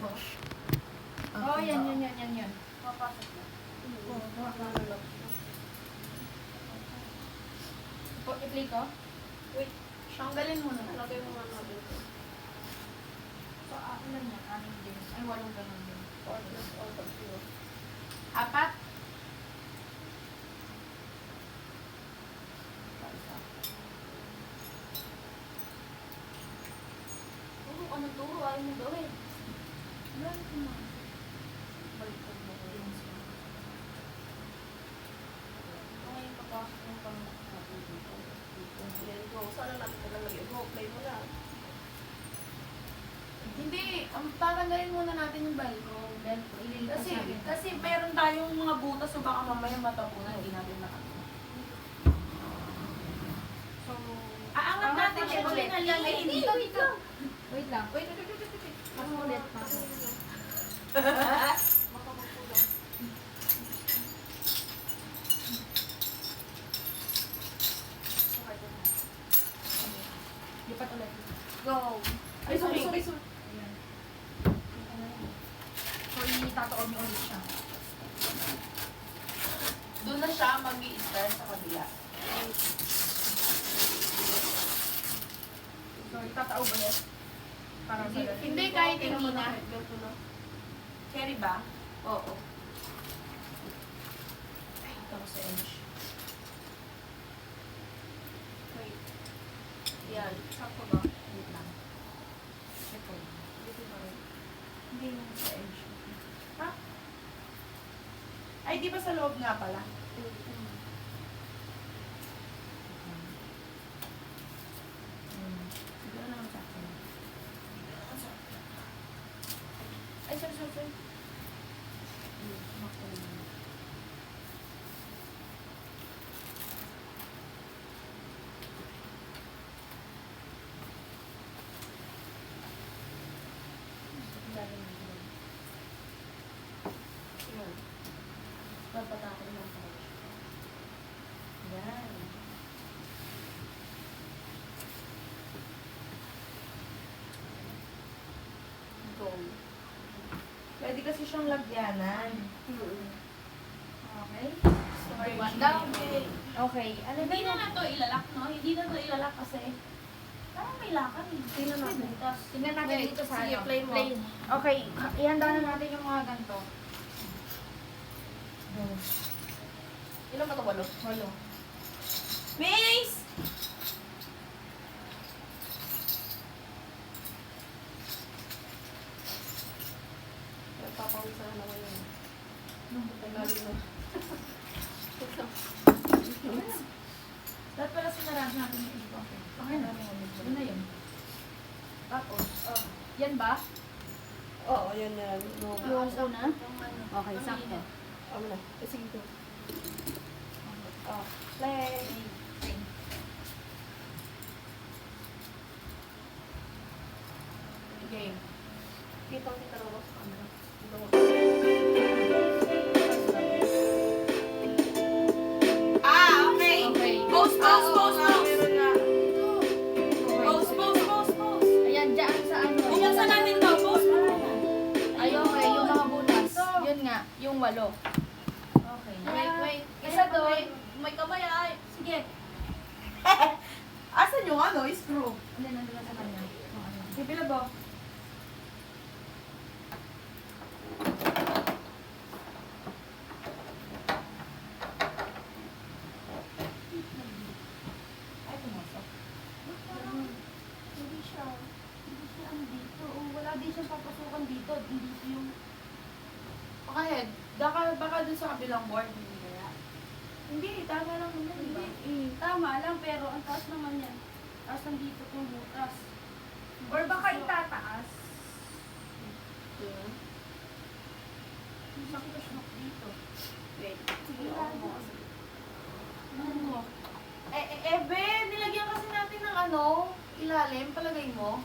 mo? Oo, yan. Papasok na. I-play ko? Wait, tanggalin mo na. Lagay mo nga dito. So, ilan yan? 6 din. Ay, 8 ganun din. 4 plus all of 0. 4? Turo, ano turo? Ayaw mo gawin. Balik mo. Baliktad mo ko yun. Okay, papasok mo pang natin dito. Yan, go. Sana natin ka nalagay. Go, play mo na. Hindi, tatanggalin muna natin yung velcro. Kasi, Kasi meron tayong mga butas so baka mamaya matapunan, hindi natin nakakita. so, Aangat natin siya ulit. Dito. Wait lang. Wait. Mas ulit. baka magkulang. Okay, go na. Lipat ulit. Go! Ay, sorry. Sorry. Ayan. So, itataob niyo ulit siya. Doon na siya mag-i-start sa kabila. So, itataob ulit. Para sa Hindi, kahit hindi na. Ganito na. Carry ba? Oo. Ay, ito ko sa edge. Wait. Yan. Sakto ba? Wait lang. Check ko. Dito ba rin? Hindi yung sa edge. Ha? Ay, di ba sa loob nga pala? Siguro naman sa akin. Ay, sorry. Yan. Papatakin lang tayo. Yan. Go. Pwede kasi siyang lagyanan. Okay. One down. Okay. Ano Hindi na to ilalak, no? Hindi na to ilalak kasi parang may lakan eh. Tingnan natin. Tingnan natin Wait, dito sa sige, ano. play mo. Okay, ihanda na natin yung mga ganito. Ilan ba ito? 8? 8. Mace! Nagpapawisan na naman yun. Tagalin mo. Dapat pala sinaraan natin yung iba. Okay na. Yun na yun. Tapos, yan ba? Oo, yan. No. Yung una? Okay, sakto. Ano na? Sige ko. Play. Game. Kitang-kita na ako sa camera. Ito mo. Okay. Okay. Pose. Meron nga. Okay. Pose. Ayan, dyan sa ano. Buksan natin to. Pose mo. Ay, okay. Yung mga butas. Yun nga. Yung 8. Okay. Wait. Isa doon. May kamay ay. Sige. Asan yung ano? Screw. Hindi, nandun na sa kanya. Pipila ba? Ay, pumasok. Hindi siya ano dito. Wala din siyang papasukan dito. Dito yung... Pakahead. Baka dun sa kabilang board. Hindi kaya. Hindi, tama lang naman, di ba? Tama lang, pero ang taas naman yan. Taas ng dito kung butas. Or baka itataas. Sakto siya dito. Wait. Sige, Wala ako mo. Ano? Ebe, nilagyan kasi natin ng ano, ilalim, palagay mo.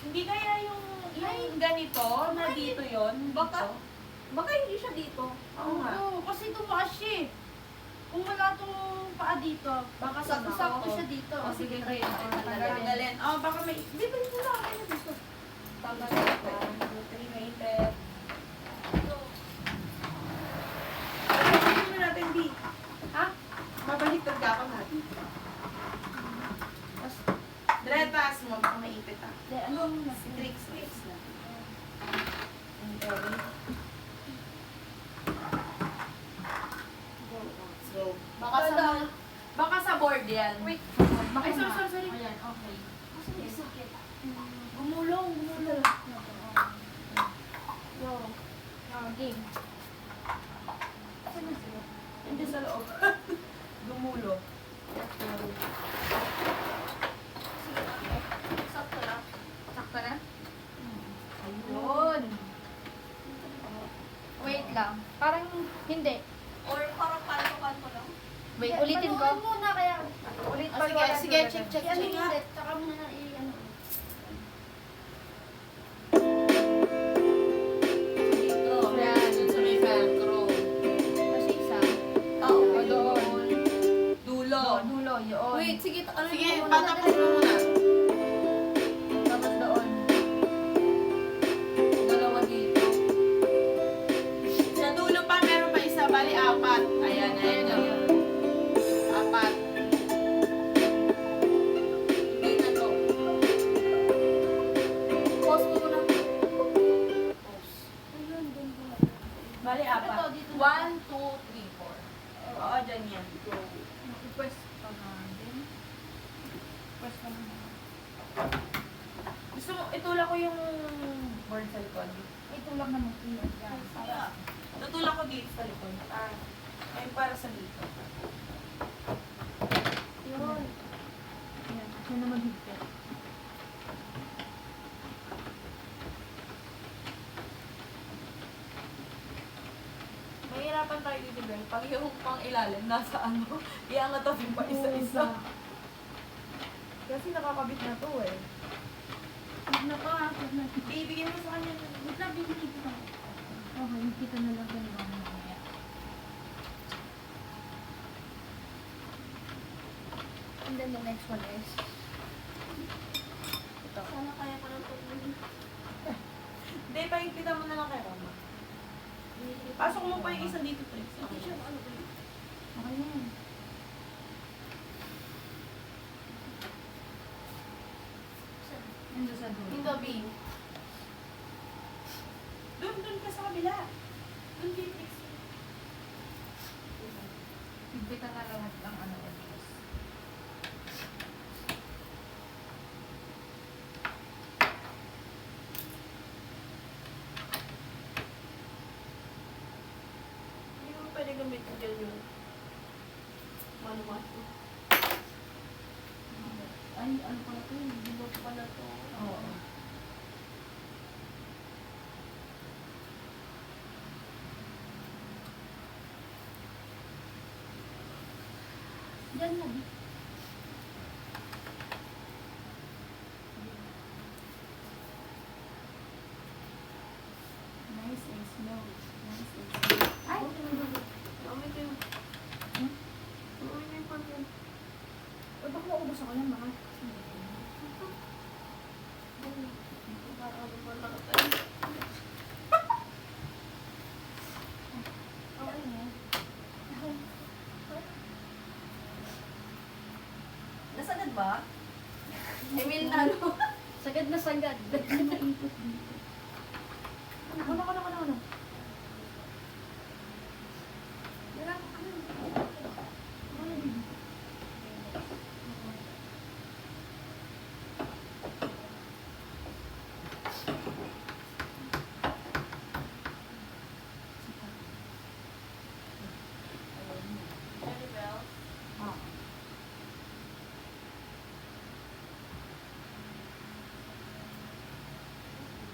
Hindi kaya yung ganito, na dito yon. Baka hindi siya dito. Oo nga. Oo, kasi tumaas siya eh. Kung wala tong paa dito, Baka sakto siya dito. Oh, sige, try natin. Tanggalin. Oh, baka may... Di ba yung wala kayo dito? Tama na. 3 mainit. Pagkakalin mo natin, B. Ha? Mabaliktad ka ako natin. Tapos, dretas mo, baka maipit ah. De, ano? Si Trix na. Okay. Let's go. Baka sa board yan. Wait. Ay, sorry. Ayan, okay. Gumulong. Go. Game. Hindi sa loob. Gumulo. Sakto lang. Sakto na? Ayun. Wait lang. Parang hindi. Or parang kanto-kanto lang. Wait, ulitin ko. Panuhin muna kaya. Ulit Ah, sige, check. Ano yung ulit? Tsaka muna na i-ano. Dito. Yan. Dun sa may velcro. Kasi isa. Oo, doon. Dulo. Dulo, yun. Wait, sige, ano Sige, mo muna? patapos mo muna. Tapos doon. Dalawa dito. Sa dulo pa, meron pa isa. Bali, 4. Ayan. Apat. Hindi na to. Pause mo muna. Pause. Bali, 4. Ito, dito. 1, 2, 3, 4. Oo, dyan yan. Go. Request pa nga din. Request pa nga. Gusto mo, itulak ko yung board sa likod. Ito lang naman. Yan. Para, tutulak ko dito sa likod. Ay, para sa dito. Yun. Yan. Siya na maghigpit. Mahirapan tayo dito, girl. Pag yung pang ilalim, nasa ano, iangat natin pa isa-isa. Kasi nakakabit na to eh. Huwag na pa. Huwag na. Ibigay mo sa kanya. Wait lang, bibigay ko lang. Okay, kita na lang ganun ang mamaya. And then the next one is... Ito. Sana kaya ko lang tuloy. Hindi, paigpitan mo na lang kay Rama. Pasok mo pa yung isa dito, Trix. Hindi siya ano ba yun? Okay na yan. Nandun sa dulo. Hindi, B. Doon ka sa kabila. Doon kay Trix. Higpitan na lahat ng ano. edges. Hindi mo pwede gamitin dyan yung manual. Ay, ano pala ito? Bilog pala ito. Oo. Diyan na. Nice and smooth. Nice and smooth. Ay! Gamit ko yung... Hmm? Gamit ko yung pag-yan. Ay, baka maubos ako yan, baka. Okay na. Nasagad ba? I mean, ano? Sagad na sagad. Ano maipot dito? Ano? Wala ko ano. Ano dito? Jelly Bell. Ah.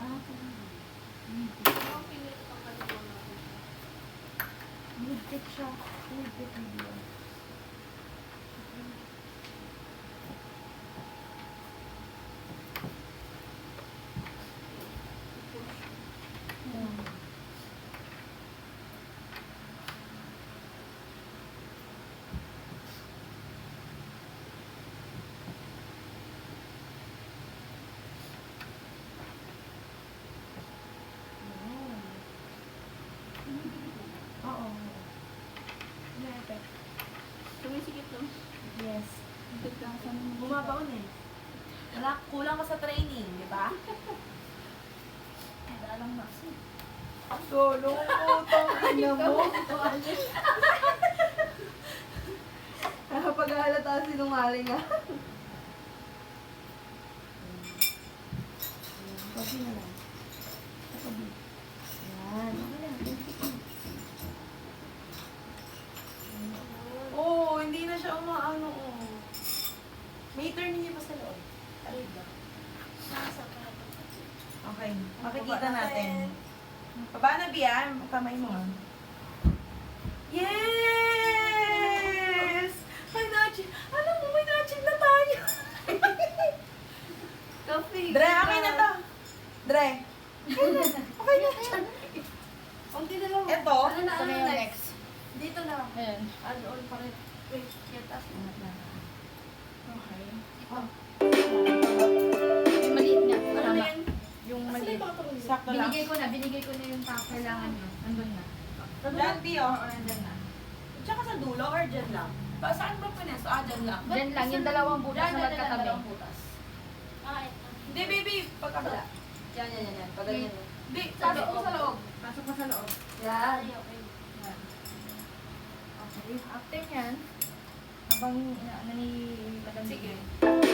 Ano pinili ko pa rin natin? Midget siya. Midget video. bumabaon eh. Wala, kulang ka sa training, di ba? Wala lang nasi. Tulong ko, ina mo. Nakapag-halata sinungaling ah. Coffee na lang. Coffee. Yan. Okay na. Oo, hindi na siya umaano. Oh. May turn niyo pa sa loob. Okay. Makikita natin. Baba na, Bia. Kamay mo. ah. Yes! May na-achieve. Alam mo, may na-achieve na tayo. Coffee. Dre, okay na to. Dre. Okay na siya. Kunti na lang. Ito. Ano na, Ito ano na yung next? Dito na. Ayan. Add all pa rin. Wait, kitas. Okay. Oh. Yung maliit niya. Ano Tama. na yan? Yung Asan maliit. yung bottle? Sakto lang. Binigay ko na yung kailangan niya. Andun na. Diyan, Tio. Oo, andun na. Tsaka sa dulo or dyan lang? Saan ba pineso? Dyan lang. Diyan lang, yung dalawang butas na magkatabi. Dalawang butas. Hindi, baby. Pagkabala. Yan. Pag ganyan. Hindi, Pasok mo sa loob. Pasok mo sa loob. Yan. Yan. Okay. After nyan, habang ano ni Madam Sige. Sige.